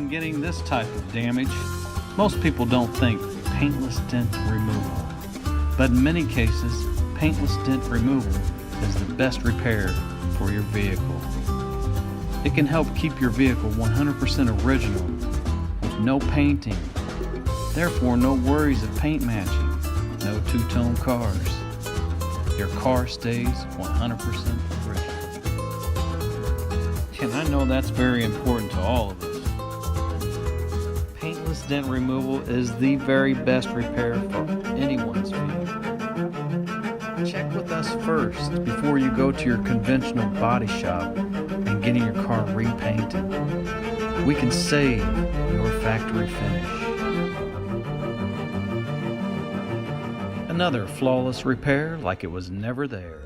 on getting this type of damage. Most people don't think paintless dent removal, but in many cases, paintless dent removal is the best repair for your vehicle. It can help keep your vehicle 100% original with no painting. Therefore, no worries of paint matching, no two-tone cars. Your car stays 100% original. And I know that's very important to all of us. Paintless dent removal is the very best repair for anyone's vehicle. Check with us first before you go to your conventional body shop and getting your car repainted. We can save your factory finish. Another flawless repair like it was never there.